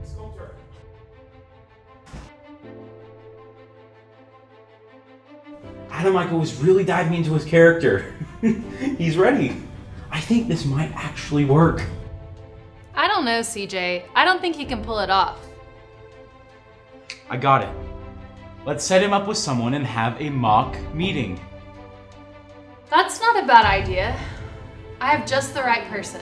Sculptor. Adam Michael was really diving into his character. He's ready. I think this might actually work. I don't know, CJ. I don't think he can pull it off. I got it. Let's set him up with someone and have a mock meeting. That's not a bad idea. I have just the right person.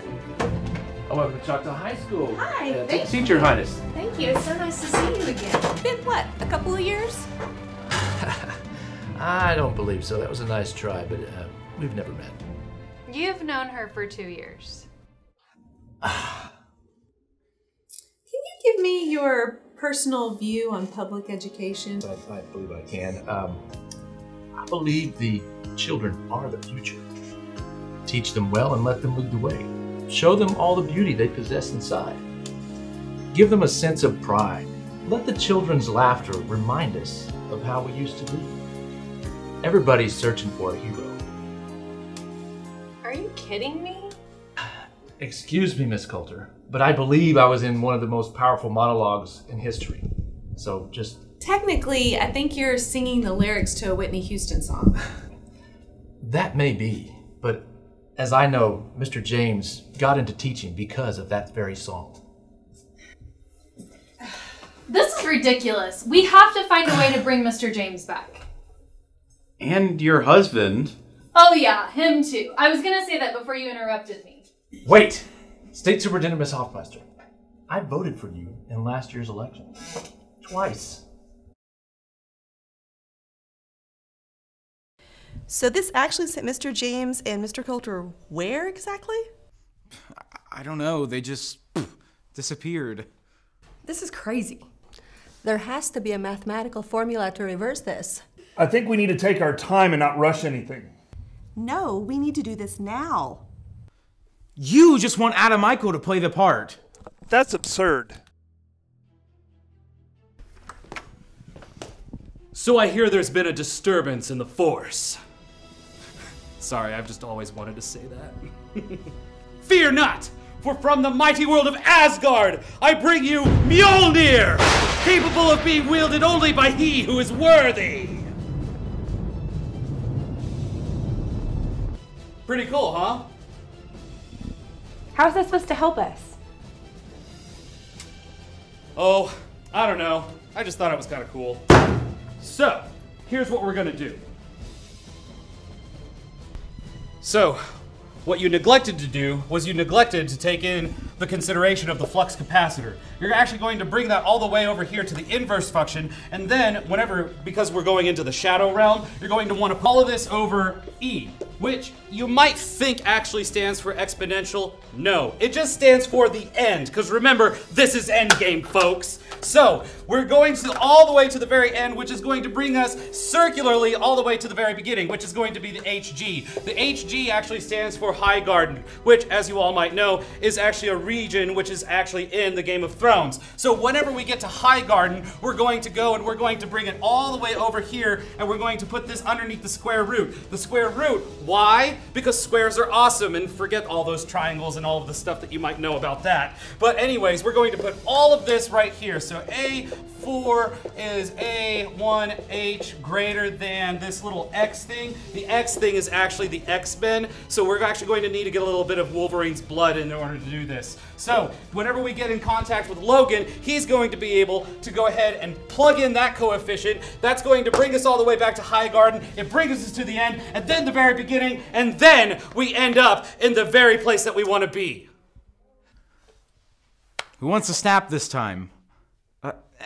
Oh, welcome to Choctaw High School. Hi, Take a seat, Your Highness. Thank you. It's so nice to see you again. Been what, a couple of years? I don't believe so. That was a nice try, but we've never met. You've known her for 2 years. Can you give me your personal view on public education? I believe I can. I believe the children are the future. Teach them well and let them lead the way. Show them all the beauty they possess inside. Give them a sense of pride. Let the children's laughter remind us of how we used to be. Everybody's searching for a hero. Are you kidding me? Excuse me, Miss Coulter, but I believe I was in one of the most powerful monologues in history. So just... Technically, I think you're singing the lyrics to a Whitney Houston song. That may be, but as I know, Mr. James got into teaching because of that very song. This is ridiculous. We have to find a way to bring Mr. James back. And your husband. Oh yeah, him too. I was gonna say that before you interrupted me. Wait! State Superintendent Miss Hoffmeister, I voted for you in last year's election. Twice. So this actually sent Mr. James and Mr. Coulter where exactly? I don't know. They just disappeared. This is crazy. There has to be a mathematical formula to reverse this. I think we need to take our time and not rush anything. No, we need to do this now. You just want Adam Michael to play the part. That's absurd. So I hear there's been a disturbance in the Force. Sorry, I've just always wanted to say that. Fear not, for from the mighty world of Asgard, I bring you Mjolnir, capable of being wielded only by he who is worthy. Pretty cool, huh? How's that supposed to help us? Oh, I don't know. I just thought it was kind of cool. So, here's what we're gonna do. So, what you neglected to do was you neglected to take in the consideration of the flux capacitor. You're actually going to bring that all the way over here to the inverse function, and then because we're going into the shadow realm, you're going to want to follow this over E, which you might think actually stands for exponential. No, it just stands for the end, because remember, this is endgame, folks. So, we're going all the way to the very end, which is going to bring us circularly all the way to the very beginning, which is going to be the HG. The HG actually stands for High Garden, which, as you all might know, is actually a region which is actually in the Game of Thrones. So whenever we get to High Garden, we're going to go and we're going to bring it all the way over here, and we're going to put this underneath the square root. The square root, why? Because squares are awesome, and forget all those triangles and all of the stuff that you might know about that. But anyways, we're going to put all of this right here. So A4 is A1H greater than this little X thing. The X thing is actually the X-Men, so we're actually going to need to get a little bit of Wolverine's blood in order to do this. So whenever we get in contact with Logan, he's going to be able to go ahead and plug in that coefficient. That's going to bring us all the way back to High Garden. It brings us to the end, and then the very beginning, and then we end up in the very place that we want to be. Who wants to snap this time?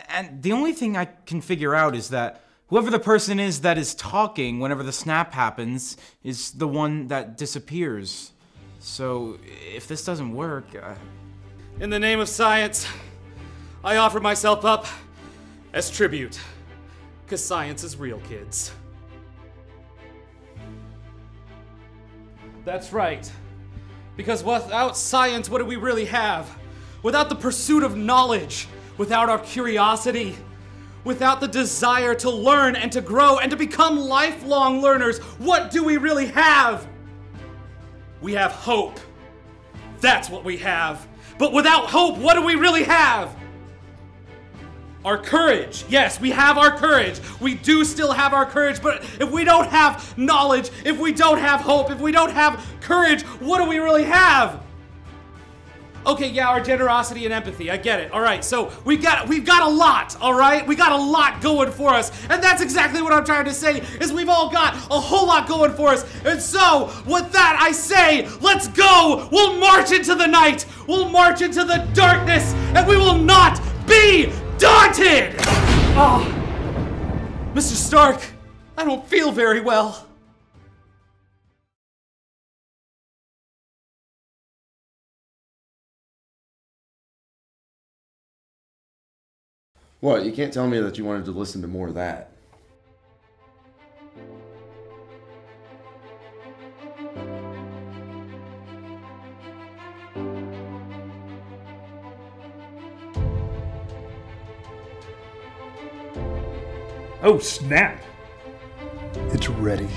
And the only thing I can figure out is that whoever the person is that is talking whenever the snap happens is the one that disappears. So if this doesn't work... In the name of science, I offer myself up as tribute. Because science is real, kids. That's right. Because without science, what do we really have? Without the pursuit of knowledge, without our curiosity, without the desire to learn and to grow and to become lifelong learners, what do we really have? We have hope. That's what we have. But without hope, what do we really have? our courage. Yes, we have our courage. We do still have our courage, but if we don't have knowledge, if we don't have hope, if we don't have courage, what do we really have? Okay, yeah, our generosity and empathy, I get it. All right, so we've got a lot, all right? We got a lot going for us, and that's exactly what I'm trying to say, is we've all got a whole lot going for us. And so, with that, I say, let's go! We'll march into the night! We'll march into the darkness, and we will not be daunted! Oh, Mr. Stark, I don't feel very well. What? You can't tell me that you wanted to listen to more of that. Oh, snap. It's ready.